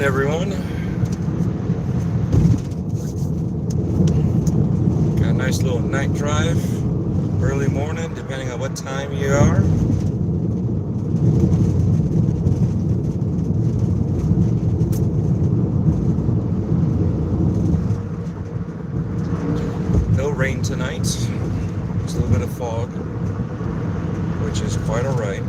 Everyone, got a nice little night drive, early morning, depending on what time you are. No rain tonight, just a little bit of fog, which is quite all right.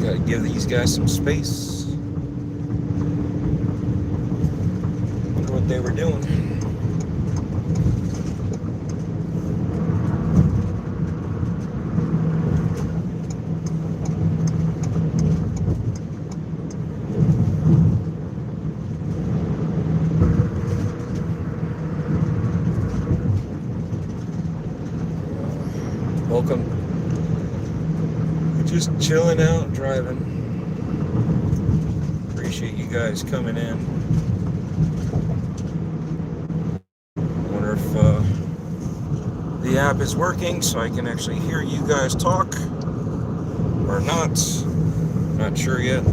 Gotta give these guys some space. Wonder what they were doing. Welcome. We're just chilling out, driving. Appreciate you guys coming in. Wonder if the app is working so I can actually hear you guys talk or not. Not sure yet.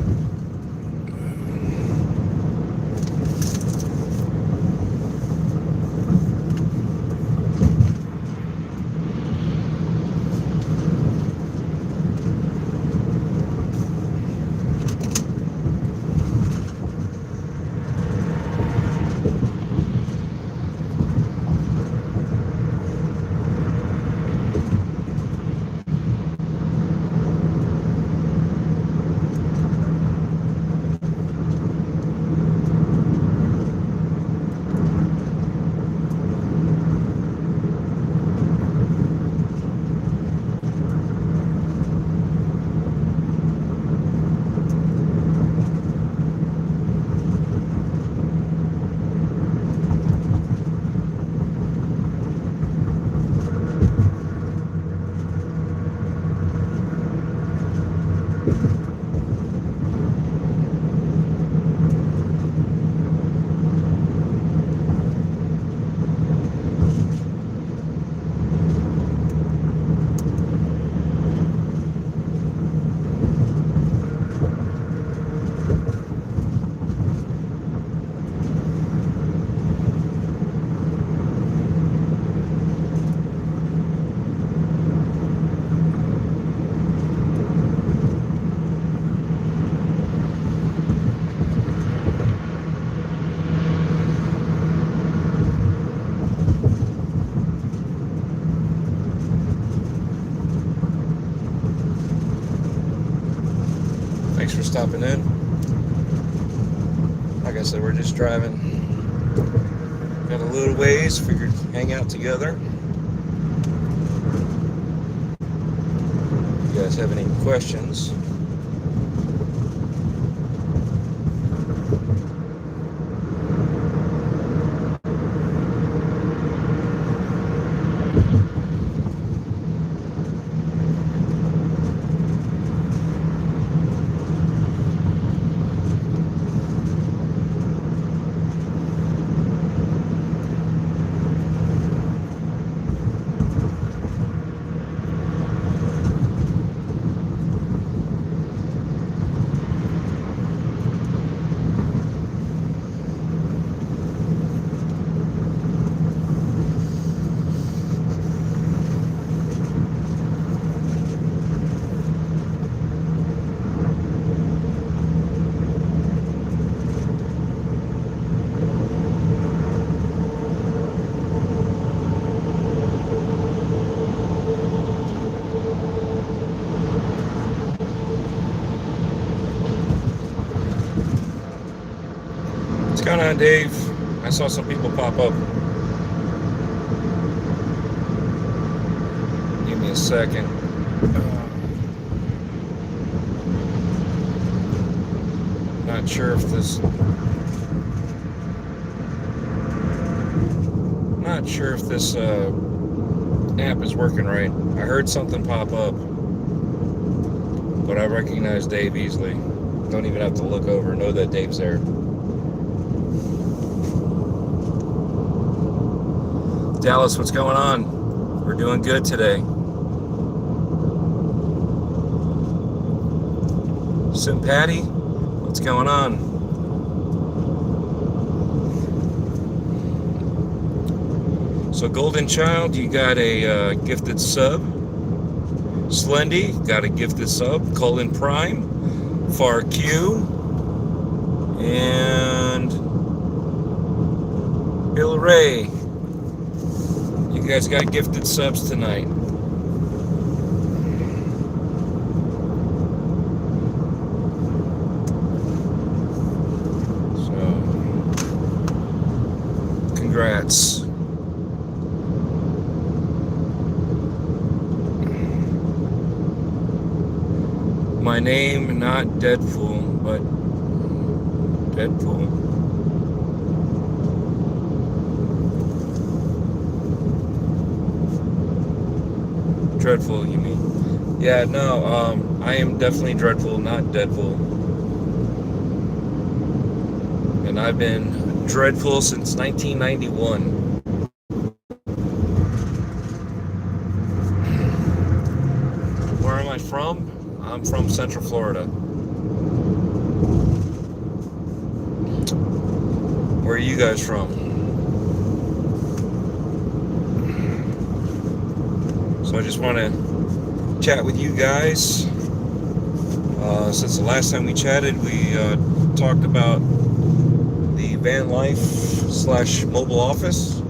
Thanks for stopping in. Like I said, we're just driving. Got a little ways, figured hang out together. If you guys have any questions, what's going on, Dave? I saw some people pop up. second. Not sure if this app is working right. I heard something pop up, but I recognize Dave easily. Don't even have to look over. Know that Dave's there. Dallas, what's going on? We're doing good today. Sim Patty, what's going on? So Golden Child, you got a gifted sub. Slendy, got a gifted sub. Colin Prime, Far Q, and Bill Ray. You guys got gifted subs tonight. So, congrats. My name, not Deadpool, but Deadpool. Dreadful, you mean? Yeah, no, I am definitely Dreadful, not Deadpool. And I've been Dreadful since 1991. Where am I from? I'm from Central Florida. Where are you guys from? So I just want to chat with you guys. Since the last time we chatted, we talked about the van life / mobile office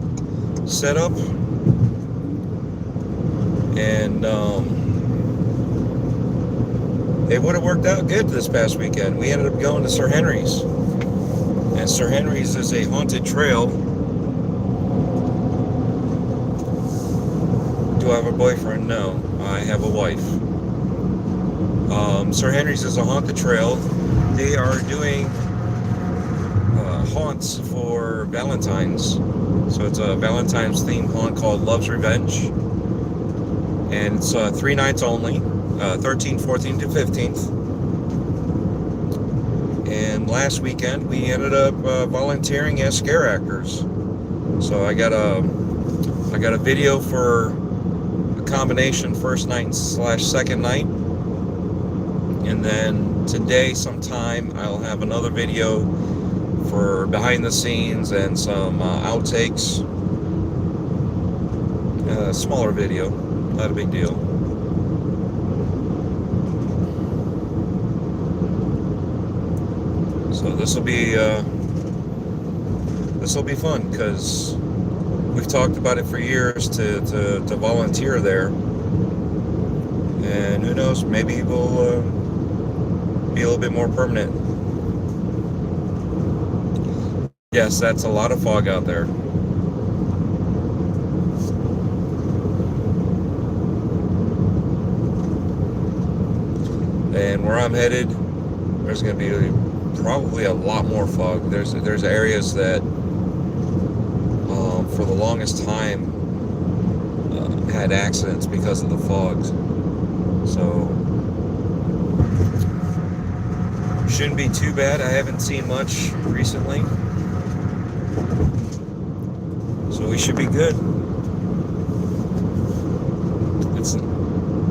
setup. And it would have worked out good this past weekend. We ended up going to Sir Henry's. And Sir Henry's is a haunted trail. Do I have a boyfriend? No, I have a wife. Sir Henry's is a haunted trail. They are doing haunts for Valentine's. So it's a Valentine's themed haunt called Love's Revenge. And it's 3 nights only. 13th, 14th, to 15th. And last weekend we ended up volunteering as scare actors. So I got a video for a combination first night / second night, and then today sometime I'll have another video for behind the scenes and some outtakes. Smaller video, not a big deal. So this will be fun because we've talked about it for years to volunteer there, and who knows, maybe we'll be a little bit more permanent. Yes, that's a lot of fog out there. And where I'm headed, there's going to be probably a lot more fog. There's areas that for the longest time had accidents because of the fog. So shouldn't be too bad. I haven't seen much recently, so we should be good.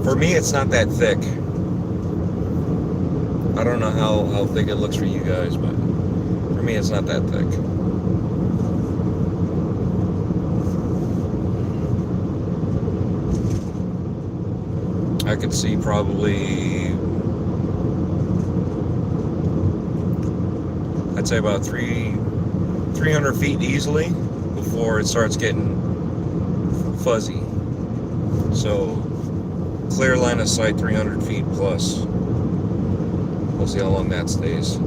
For me, it's not that thick. I don't know how thick it looks for you guys, but for me it's not that thick. I could see probably, I'd say about 300 feet easily before it starts getting fuzzy. So clear line of sight 300 feet plus. We'll see how long that stays.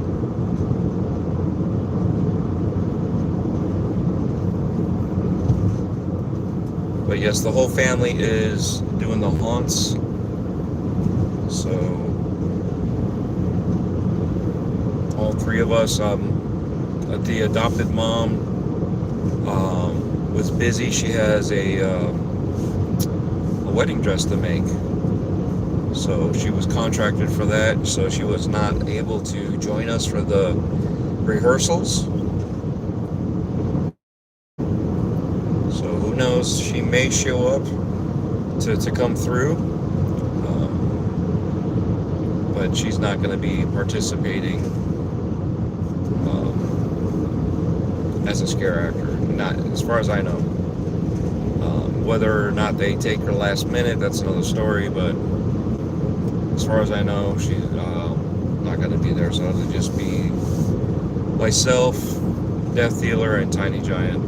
But yes, the whole family is doing the haunts. So all three of us, the adopted mom was busy. She has a wedding dress to make. So she was contracted for that. So she was not able to join us for the rehearsals. So who knows? She may show up to come through. But she's not going to be participating as a scare actor. Not as far as I know. Whether or not they take her last minute, that's another story. But as far as I know, she's not going to be there. So it'll just be myself, Death Dealer, and Tiny Giant.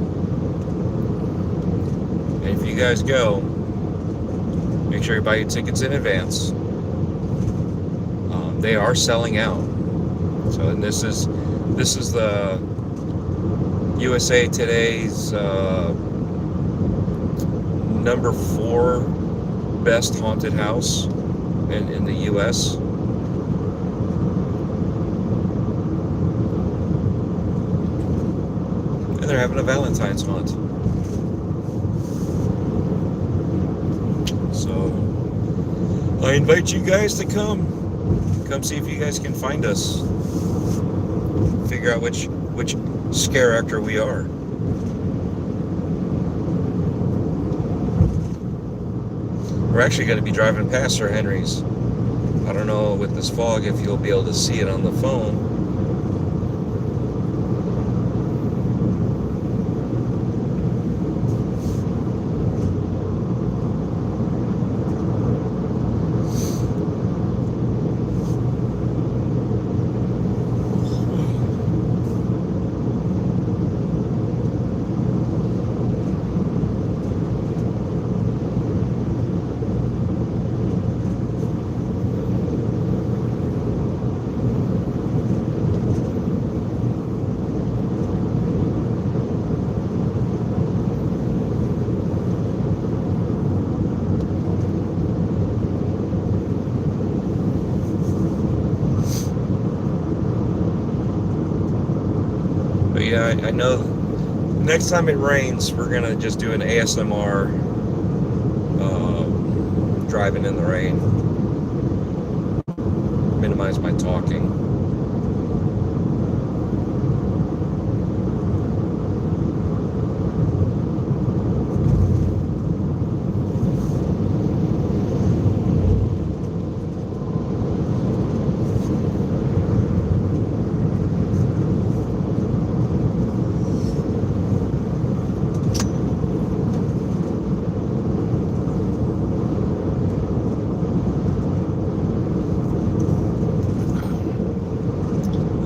And if you guys go, make sure you buy your tickets in advance. They are selling out. So, and this is the USA Today's number 4 best haunted house in the US. And they're having a Valentine's hunt. So I invite you guys to come see if you guys can find us. Figure out which scare actor we are. We're actually going to be driving past Sir Henry's. I don't know with this fog if you'll be able to see it on the phone. Yeah, I know next time it rains, we're going to just do an ASMR driving in the rain. Minimize my talking.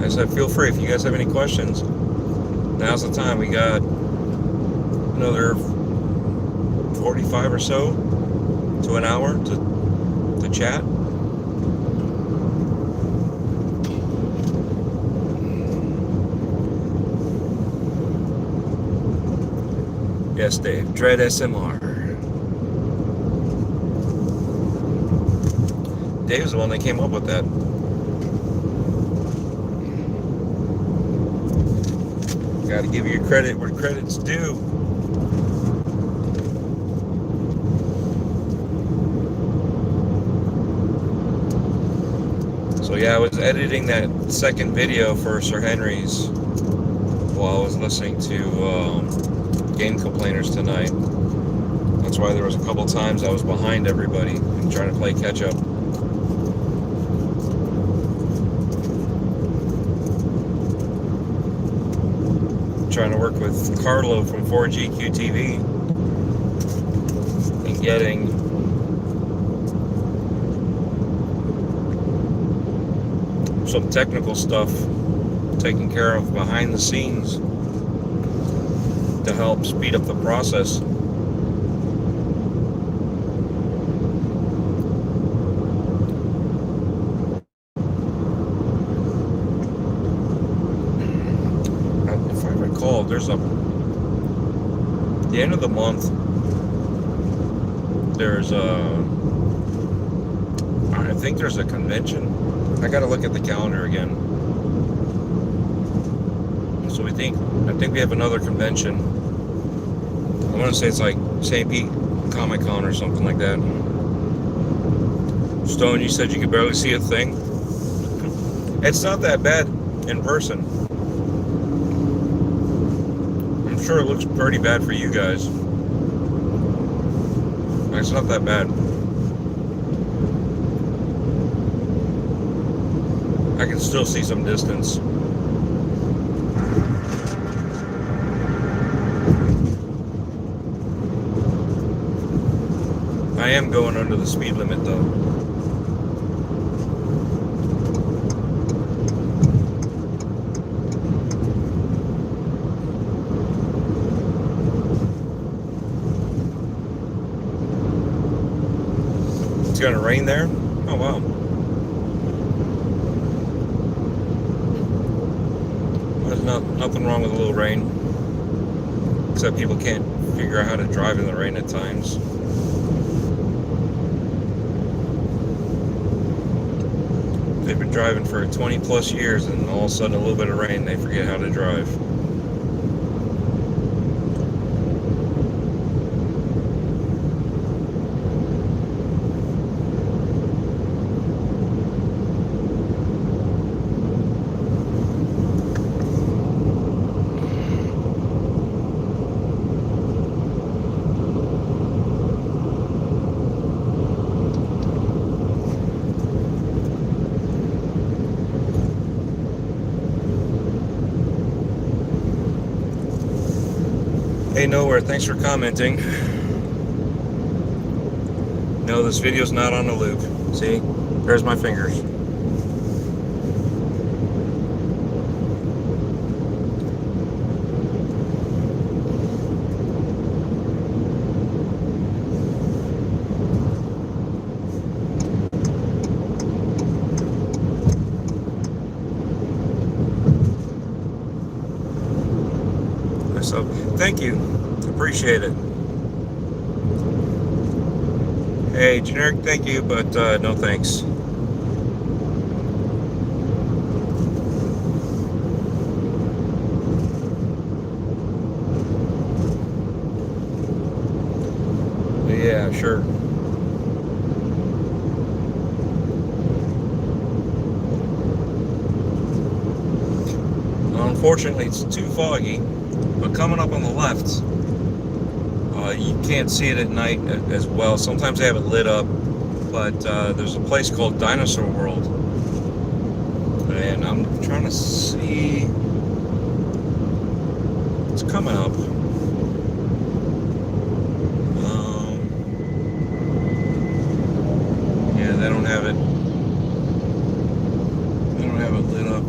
So feel free if you guys have any questions. Now's the time. We got another 45 or so to an hour to chat. Yes, Dave. Dread SMR. Dave's the one that came up with that. Got to give you credit where credit's due. So yeah, I was editing that second video for Sir Henry's while I was listening to Game Complainers tonight. That's why there was a couple times I was behind everybody and trying to play catch up. Trying to work with Carlo from 4GQ TV and getting some technical stuff taken care of behind the scenes to help speed up the process. There's the end of the month, there's I think there's a convention. I gotta look at the calendar again. So I think we have another convention. I want to say it's like St. Pete Comic Con or something like that. Stone, you said you could barely see a thing. It's not that bad in person. I'm sure it looks pretty bad for you guys. It's not that bad. I can still see some distance. I am going under the speed limit though. It's gonna rain there? Oh wow. There's nothing wrong with a little rain. Except people can't figure out how to drive in the rain at times. They've been driving for 20 plus years and all of a sudden a little bit of rain, they forget how to drive. Hey, Nowhere, thanks for commenting. No, this video's not on a loop. See? There's my fingers. So, thank you. Appreciate it. Hey, generic, thank you, but no thanks. Yeah, sure. Unfortunately, it's too foggy. But coming up on the left, you can't see it at night as well. Sometimes they have it lit up, but there's a place called Dinosaur World, and I'm trying to see. It's coming up. Yeah, they don't have it. They don't have it lit up.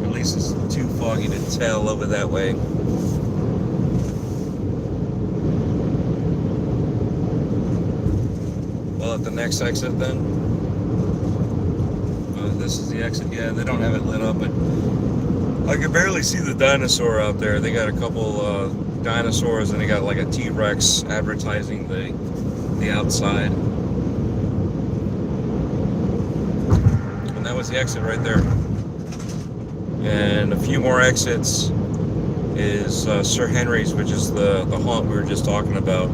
At least it's too foggy to tell over that way. Well, at the next exit then. This is the exit. Yeah, they don't have it lit up, but I can barely see the dinosaur out there. They got a couple dinosaurs, and they got like a T-Rex advertising the outside. And that was the exit right there. And a few more exits is Sir Henry's, which is the haunt we were just talking about.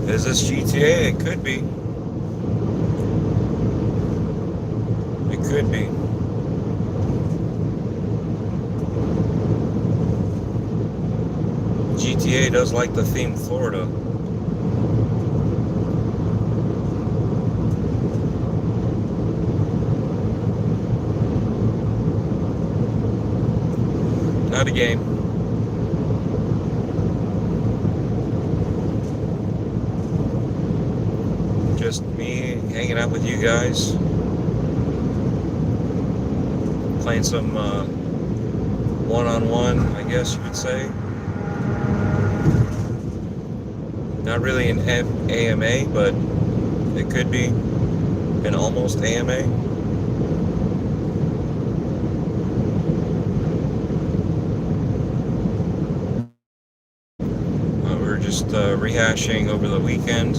Is this GTA? It could be. It could be. GTA does like the theme Florida. Not a game. Just me hanging out with you guys. Playing some one-on-one, I guess you would say. Not really an AMA, but it could be an almost AMA. We were just rehashing over the weekend.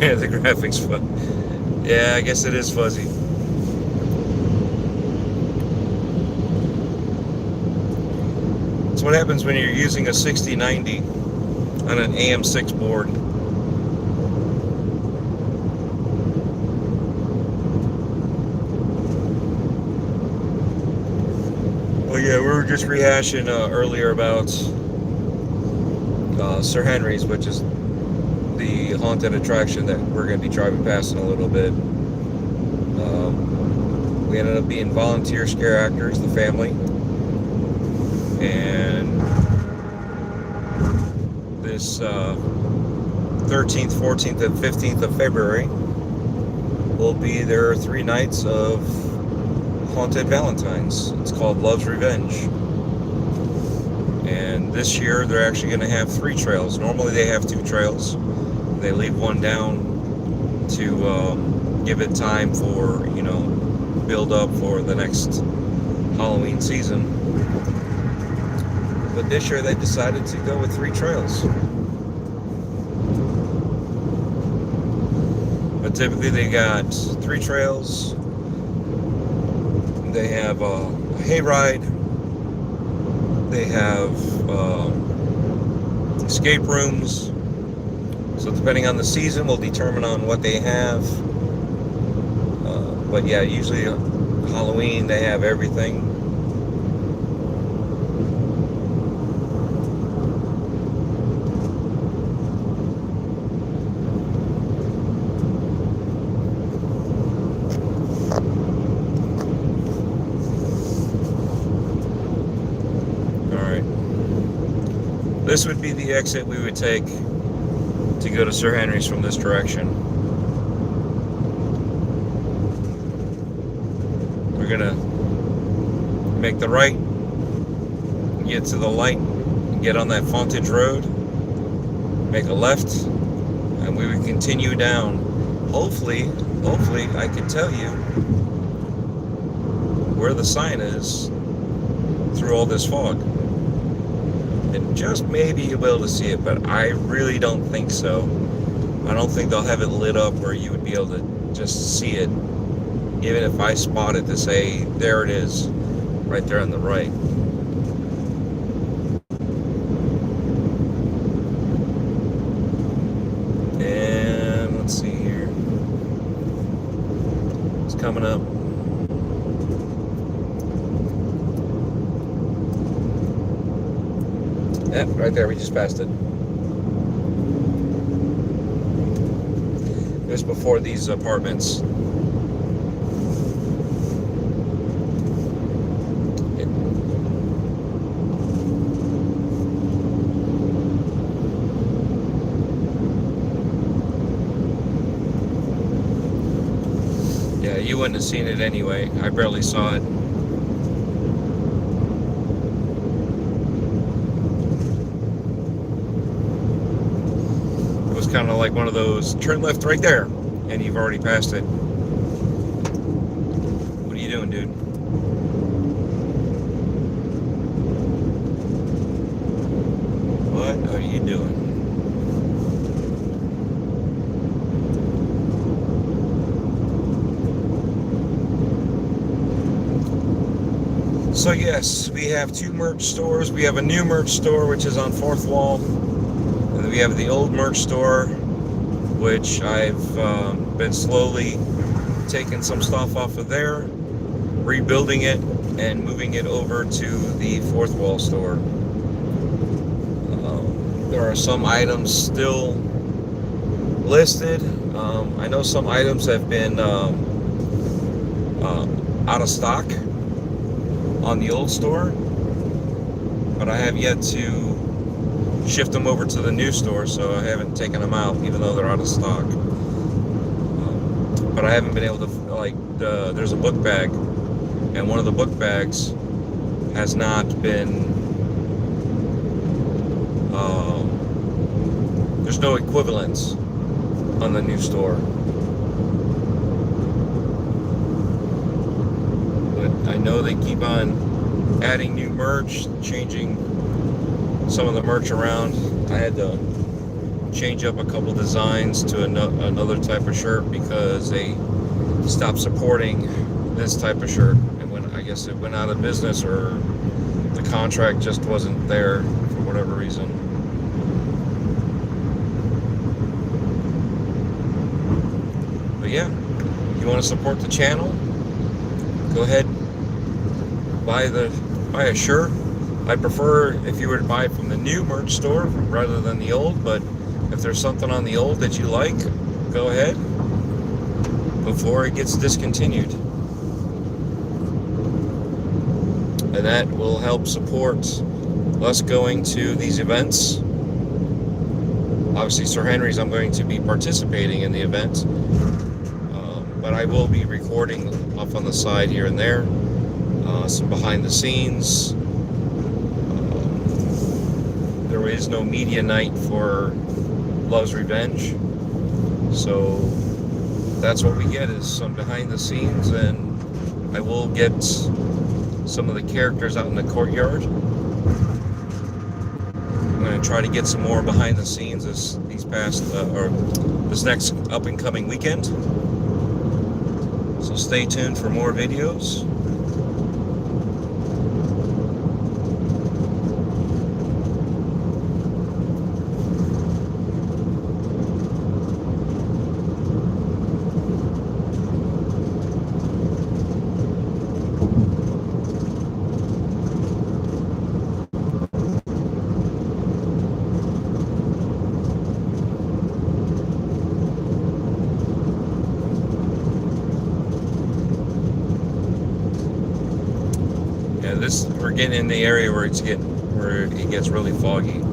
Yeah, the graphics fun. Yeah, I guess it is fuzzy. That's what happens when you're using a 6090 on an AM6 board. Well, yeah, we were just rehashing earlier about Sir Henry's, which is the haunted attraction that we're going to be driving past in a little bit. We ended up being volunteer scare actors, the family, and this 13th, 14th, and 15th of February will be their 3 nights of Haunted Valentine's. It's called Love's Revenge. And this year they're actually going to have 3 trails. Normally they have 2 trails. They leave one down to give it time for, you know, build up for the next Halloween season. But this year they decided to go with 3 trails. But typically they got 3 trails. They have a hayride. They have escape rooms. So depending on the season will determine on what they have. But yeah, usually Halloween they have everything. Alright. This would be the exit we would take to go to Sir Henry's from this direction. We're gonna make the right, get to the light, get on that frontage road, make a left, and we would continue down. Hopefully I can tell you where the sign is through all this fog. And just maybe you'll be able to see it, but I really don't think so. I don't think they'll have it lit up where you would be able to just see it, even if I spot it to say, there it is, right there on the right. And let's see here. It's coming up. Yeah, right there, we just passed it. Just before these apartments. Yeah, you wouldn't have seen it anyway. I barely saw it. Kind of like one of those turn left right there, and you've already passed it. What are you doing, dude? What are you doing? So yes, we have two merch stores. We have a new merch store, which is on 4th Wall. And then we have the old merch store, which I've been slowly taking some stuff off of there, rebuilding it, and moving it over to the 4th Wall store. There are some items still listed. I know some items have been out of stock on the old store, but I have yet to shift them over to the new store, so I haven't taken them out, even though they're out of stock. But I haven't been able to, like, there's a book bag, and one of the book bags has not been, there's no equivalence on the new store. But I know they keep on adding new merch, changing some of the merch around. I had to change up a couple designs to another type of shirt because they stopped supporting this type of shirt. I guess it went out of business, or the contract just wasn't there for whatever reason. But yeah, if you want to support the channel, go ahead, buy a shirt. I prefer if you were to buy from the new merch store rather than the old, but if there's something on the old that you like, go ahead before it gets discontinued. And that will help support us going to these events. Obviously, Sir Henry's, I'm going to be participating in the event, but I will be recording off on the side here and there, some behind the scenes. There is no media night for Love's Revenge, so that's what we get, is some behind the scenes, and I will get some of the characters out in the courtyard. I'm going to try to get some more behind the scenes this next up and coming weekend. So stay tuned for more videos. We're getting in the area where it gets really foggy.